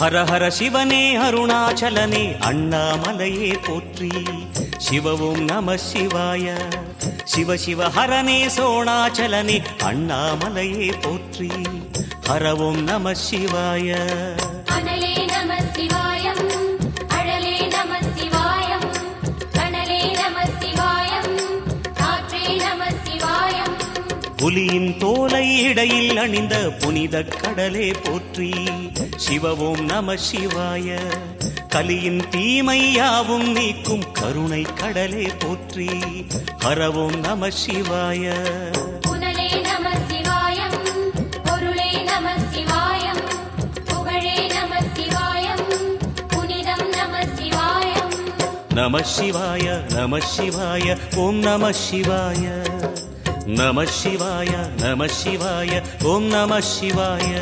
ஹர ஹர சிவனே அருணாச்சலனே அண்ணாமலையே போற்றி. சிவவும் நம சிவாய. சிவ சிவ ஹரனே சோணாச்சலனே அண்ணாமலையே போற்றி. ஹரவும் நம சிவாய. அனலே நம சிவாயம், அழலே நம சிவாயம், கனலே நம சிவாயம், காற்றே நம சிவாயம். புலியின் தோலை இடையில் அணிந்த புனித கடலே போற்றி. சிவவும் நம சிவாய. கலியின் தீமையாவும் நீக்கும் கருணை கடலே போற்றி. ஹரவும் நம சிவாய. புனலே நம சிவாயம், பொருளே நம சிவாயம், புகழே நம சிவாயம், புனிதம் நம சிவாயம். நம சிவாய நம சிவாய ஓம் நம சிவாய. நம சிவாய நம சிவாய ஓம் நம சிவாய.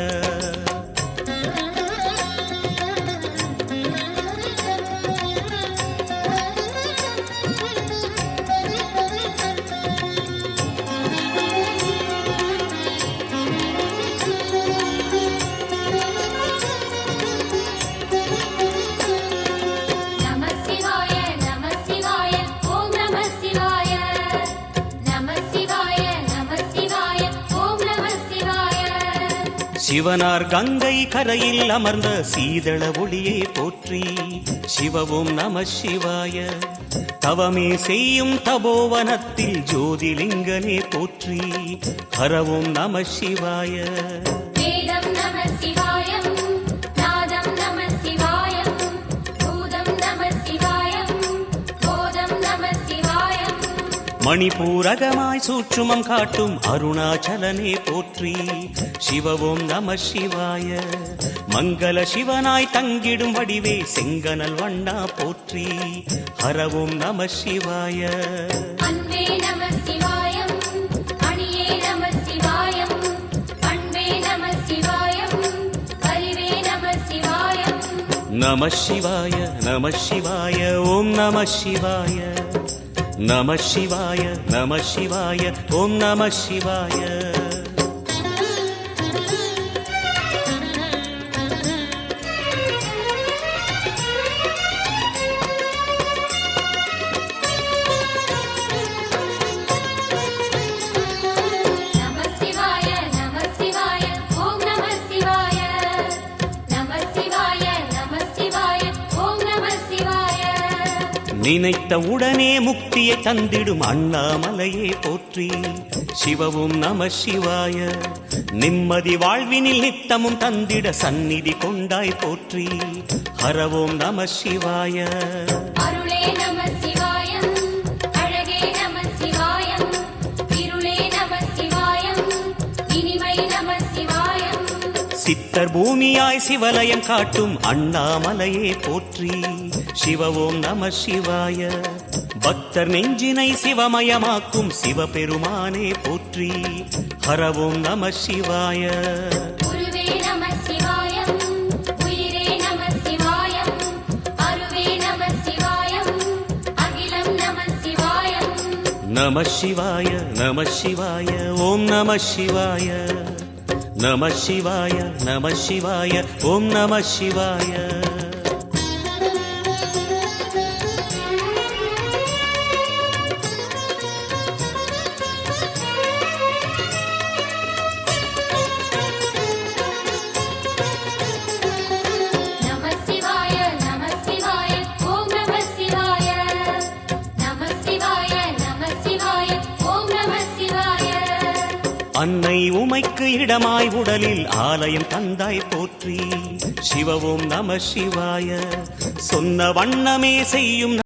சிவனார் கங்கை கரையில் அமர்ந்த சீதள ஒளியே போற்றி. சிவவும் நம சிவாய. தவமே செய்யும் தபோவனத்தில் ஜோதிலிங்கனே போற்றி. ஹரவும் நம சிவாய. வேதம் நம சிவாயம், நாதம் நம சிவாயம், பூதம் நம சிவாயம், போதம் நம சிவாயம். மணிபூரகமாய் சூட்சுமம் காட்டும் அருணாச்சலனே போற்றி. சிவவும் நம சிவாய. மங்கள சிவனாய் தங்கிடும் வடிவே செங்கனல் வண்ணா போற்றி. ஹரவும் நம சிவாய. அன்பே நம சிவாயம், அணியே நம சிவாயம், பண்பே நம சிவாயம், அறிவே நம சிவாயம். நம சிவாய நம சிவாய ஓம் நம சிவாய. நம சிவாய நம சிவாய ஓம் நம சிவாய. நினைத்த உடனே முக்தியை தந்திடும் அண்ணாமலையே போற்றி. சிவவும் நம சிவாய. நிம்மதி வாழ்வினில் நித்தமும் தந்திட சந்நிதி கொண்டாய் போற்றி. ஹரவும் நம சிவாய. அருளே நம சிவாயம், அழகே நம சிவாயம், இருளே நம சிவாயம், இனிமை நம சிவாயம். சித்தர் பூமியாய் சிவலயம் காட்டும் அண்ணாமலையே போற்றி. சிவவும் நம சிவாய. பக்தர் நெஞ்சினை சிவமயமாக்கும் சிவபெருமானே போற்றி. ஹரவும் நம சிவாய. குருவே நம சிவாயம், உயிரே நம சிவாயம், அருவே நம சிவாயம், அகிலம் நம சிவாயம். நம சிவாய நம சிவாய ஓம் நம சிவாய. நம சிவாய நம சிவாய ஓம் நம சிவாய. அன்னை உமைக்கு இடமாய் உடலில் ஆலயம் தந்தாய் போற்றி. சிவவும் நம சிவாய. சொன்ன வண்ணமே செய்யும்